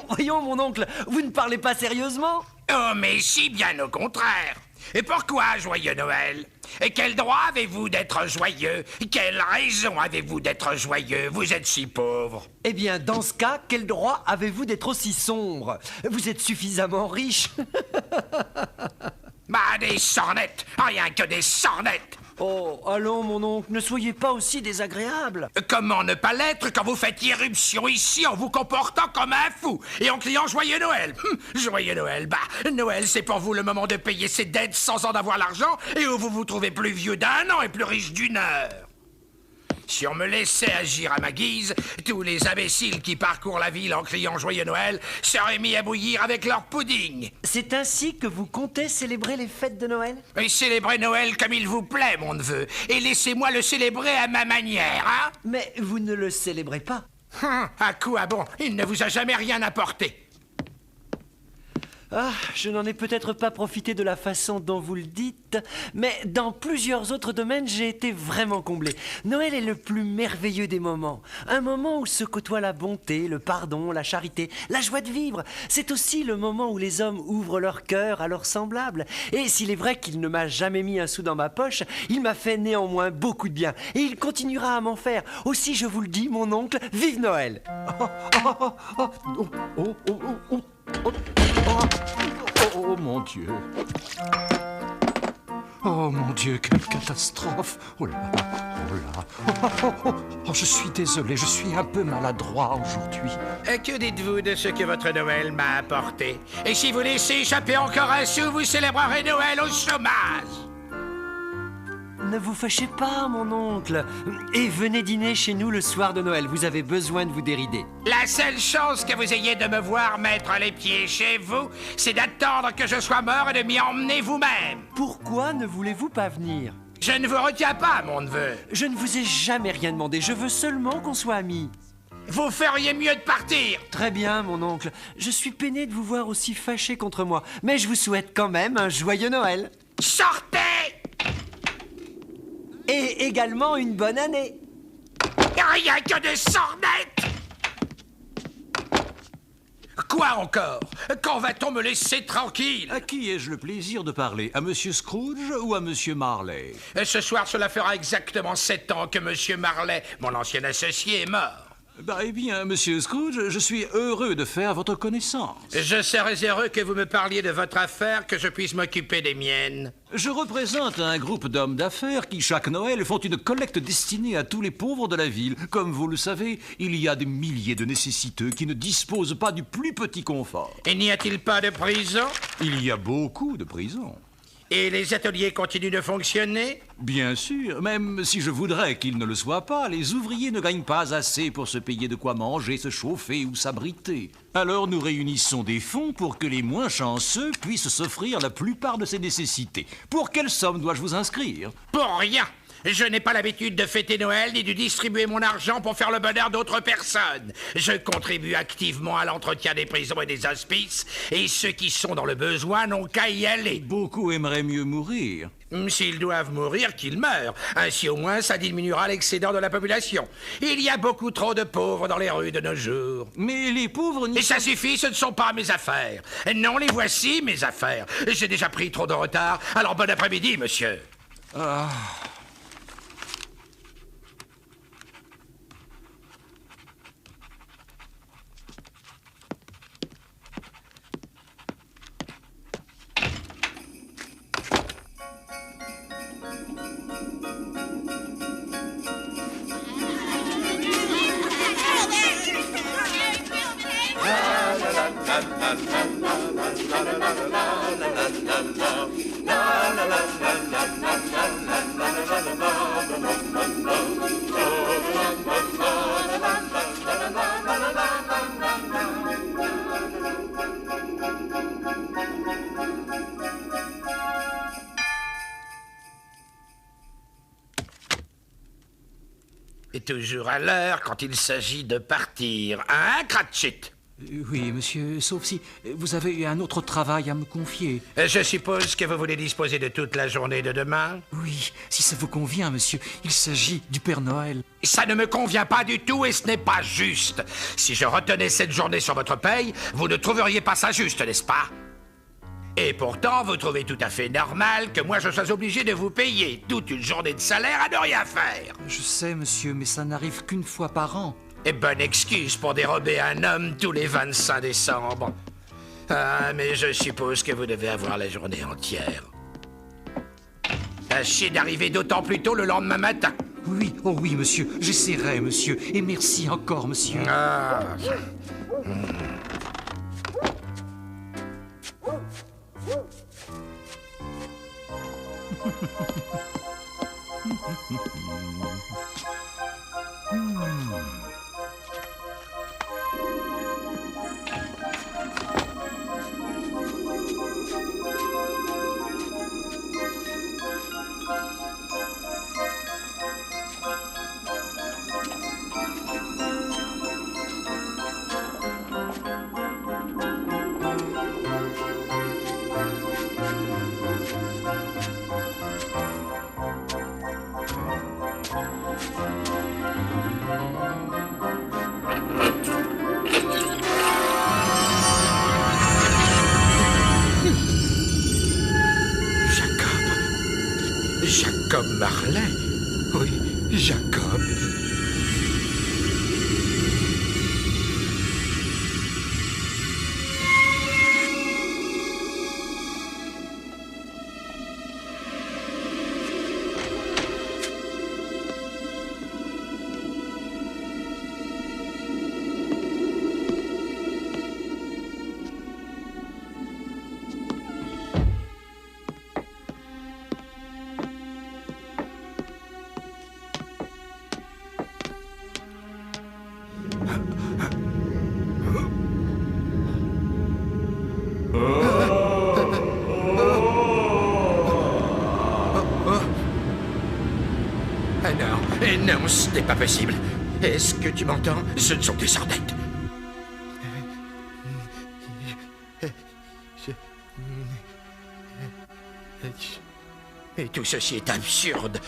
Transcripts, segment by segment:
Voyons, mon oncle, vous ne parlez pas sérieusement? Oh, mais si, bien au contraire. Et pourquoi joyeux Noël? Et quel droit avez-vous d'être joyeux? Quelle raison avez-vous d'être joyeux? Vous êtes si pauvre. Eh bien, dans ce cas, quel droit avez-vous d'être aussi sombre? Vous êtes suffisamment riche. Bah, des sornettes, rien que des sornettes. Oh, allons, mon oncle, ne soyez pas aussi désagréable. Comment ne pas l'être quand vous faites irruption ici en vous comportant comme un fou et en criant Joyeux Noël? Joyeux Noël, bah, Noël c'est pour vous le moment de payer ses dettes sans en avoir l'argent et où vous vous trouvez plus vieux d'un an et plus riche d'une heure. Si on me laissait agir à ma guise, tous les imbéciles qui parcourent la ville en criant Joyeux Noël seraient mis à bouillir avec leur pudding. C'est ainsi que vous comptez célébrer les fêtes de Noël? Et célébrez Noël comme il vous plaît, mon neveu, et laissez-moi le célébrer à ma manière, hein? Mais vous ne le célébrez pas. À quoi bon? Il ne vous a jamais rien apporté. Ah, je n'en ai peut-être pas profité de la façon dont vous le dites, mais dans plusieurs autres domaines, j'ai été vraiment comblé. Noël est le plus merveilleux des moments. Un moment où se côtoient la bonté, le pardon, la charité, la joie de vivre. C'est aussi le moment où les hommes ouvrent leur cœur à leurs semblables. Et s'il est vrai qu'il ne m'a jamais mis un sou dans ma poche, il m'a fait néanmoins beaucoup de bien. Et il continuera à m'en faire. Aussi, je vous le dis, mon oncle, vive Noël! Oh mon Dieu. Oh mon Dieu, quelle catastrophe. Oh là, oh là. Oh, je suis désolé, je suis un peu maladroit aujourd'hui. Que dites-vous de ce que votre Noël m'a apporté? Et si vous laissez échapper encore un sou, vous célébrerez Noël au chômage. Ne vous fâchez pas, mon oncle. Et venez dîner chez nous le soir de Noël. Vous avez besoin de vous dérider. La seule chance que vous ayez de me voir mettre les pieds chez vous, c'est d'attendre que je sois mort et de m'y emmener vous-même. Pourquoi ne voulez-vous pas venir? Je ne vous retiens pas, mon neveu. Je ne vous ai jamais rien demandé. Je veux seulement qu'on soit amis. Vous feriez mieux de partir. Très bien, mon oncle. Je suis peiné de vous voir aussi fâché contre moi. Mais je vous souhaite quand même un joyeux Noël. Sortez! Et également une bonne année. Rien que des sornettes! Quoi encore? Quand va-t-on me laisser tranquille? À qui ai-je le plaisir de parler? À Monsieur Scrooge ou à Monsieur Marley? Ce soir, cela fera exactement 7 ans que Monsieur Marley, mon ancien associé, est mort. Eh bien, Monsieur Scrooge, je suis heureux de faire votre connaissance. Je serais heureux que vous me parliez de votre affaire, que je puisse m'occuper des miennes. Je représente un groupe d'hommes d'affaires qui, chaque Noël, font une collecte destinée à tous les pauvres de la ville. Comme vous le savez, il y a des milliers de nécessiteux qui ne disposent pas du plus petit confort. Et n'y a-t-il pas de prison? Il y a beaucoup de prisons. Et les ateliers continuent de fonctionner? Bien sûr, même si je voudrais qu'ils ne le soient pas, les ouvriers ne gagnent pas assez pour se payer de quoi manger, se chauffer ou s'abriter. Alors nous réunissons des fonds pour que les moins chanceux puissent s'offrir la plupart de ces nécessités. Pour quelle somme dois-je vous inscrire? Pour rien! Je n'ai pas l'habitude de fêter Noël ni de distribuer mon argent pour faire le bonheur d'autres personnes. Je contribue activement à l'entretien des prisons et des hospices, et ceux qui sont dans le besoin n'ont qu'à y aller. Beaucoup aimeraient mieux mourir. S'ils doivent mourir, qu'ils meurent. Ainsi au moins ça diminuera l'excédent de la population. Il y a beaucoup trop de pauvres dans les rues de nos jours. Mais les pauvres n'y Et ça suffit, ce ne sont pas mes affaires. Non, les voici, mes affaires. J'ai déjà pris trop de retard, alors bon après-midi, monsieur. Et toujours à l'heure quand il s'agit de partir, hein, Cratchit? Oui, monsieur, sauf si vous avez un autre travail à me confier. Je suppose que vous voulez disposer de toute la journée de demain? Oui, si ça vous convient, monsieur. Il s'agit du Père Noël. Ça ne me convient pas du tout et ce n'est pas juste. Si je retenais cette journée sur votre paye, vous ne trouveriez pas ça juste, n'est-ce pas? Et pourtant, vous trouvez tout à fait normal que moi je sois obligé de vous payer toute une journée de salaire à ne rien faire. Je sais, monsieur, mais ça n'arrive qu'une fois par an. Et bonne excuse pour dérober un homme tous les 25 décembre. Ah, mais je suppose que vous devez avoir la journée entière. Tâchez d'arriver d'autant plus tôt le lendemain matin. Oui, oh oui, monsieur, j'essaierai, monsieur. Et merci encore, monsieur. Ah. Jacob Marley? Oui, Jacob. Non, ce n'est pas possible. Est-ce que tu m'entends? Ce ne sont des sornettes. Et tout ceci est absurde.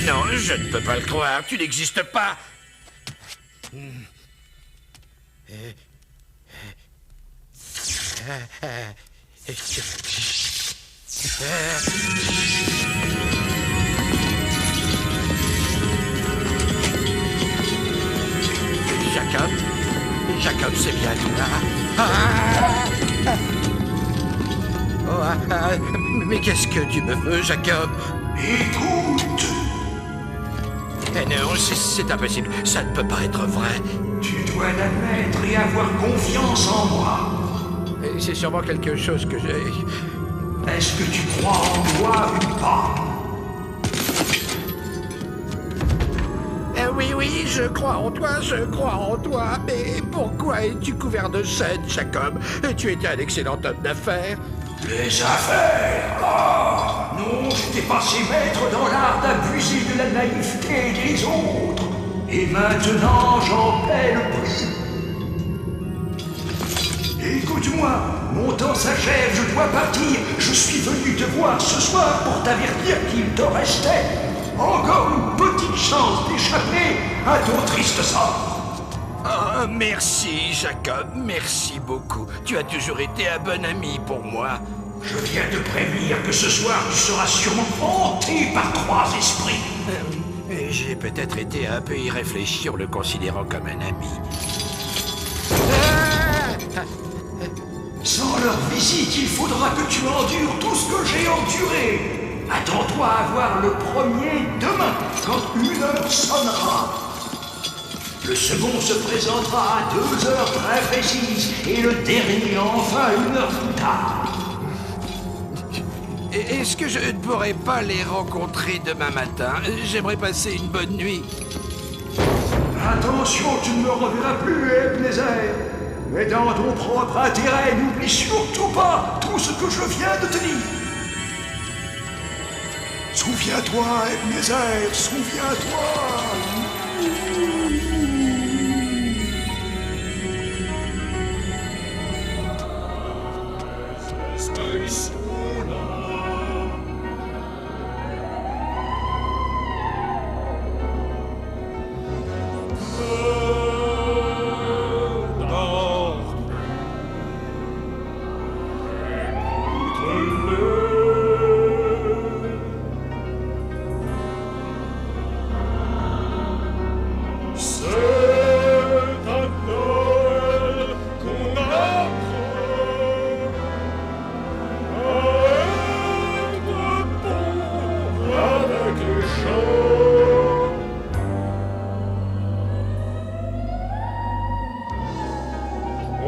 Non, je ne peux pas le croire. Tu n'existes pas. Jacob? Jacob, c'est bien toi. Mais qu'est-ce que tu me veux, Jacob? Écoute! Non, c'est impossible. Ça ne peut pas être vrai. Tu dois l'admettre et avoir confiance en moi. C'est sûrement quelque chose que j'ai... Est-ce que tu crois en moi ou pas? Oui, je crois en toi, mais pourquoi es-tu couvert de chaînes, Jacob? Tu étais un excellent homme d'affaires. Les affaires? Ah, non, j'étais passé maître dans l'art d'abuser de la naïveté des autres. Et maintenant, j'en paie le prix. Écoute-moi, mon temps s'achève, je dois partir. Je suis venu te voir ce soir pour t'avertir qu'il te restait encore une petite chance d'échapper à ton triste sort. Oh, merci, Jacob, merci beaucoup. Tu as toujours été un bon ami pour moi. Je viens te prévenir que ce soir, tu seras sûrement hanté par 3 esprits. J'ai peut-être été un peu irréfléchi en le considérant comme un ami. Sans leur visite, il faudra que tu endures tout ce que j'ai enduré. Attends-toi à voir le premier demain, quand 1 heure sonnera. Le second se présentera à 2 heures très précises et le dernier enfin 1 heure plus tard. Est-ce que je ne pourrais pas les rencontrer demain matin? J'aimerais passer une bonne nuit. Attention, tu ne me reverras plus, Ebenezer. Mais dans ton propre intérêt, n'oublie surtout pas tout ce que je viens de te dire. Souviens-toi, Ebenezer, souviens-toi.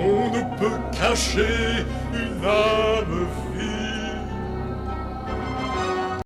On ne peut cacher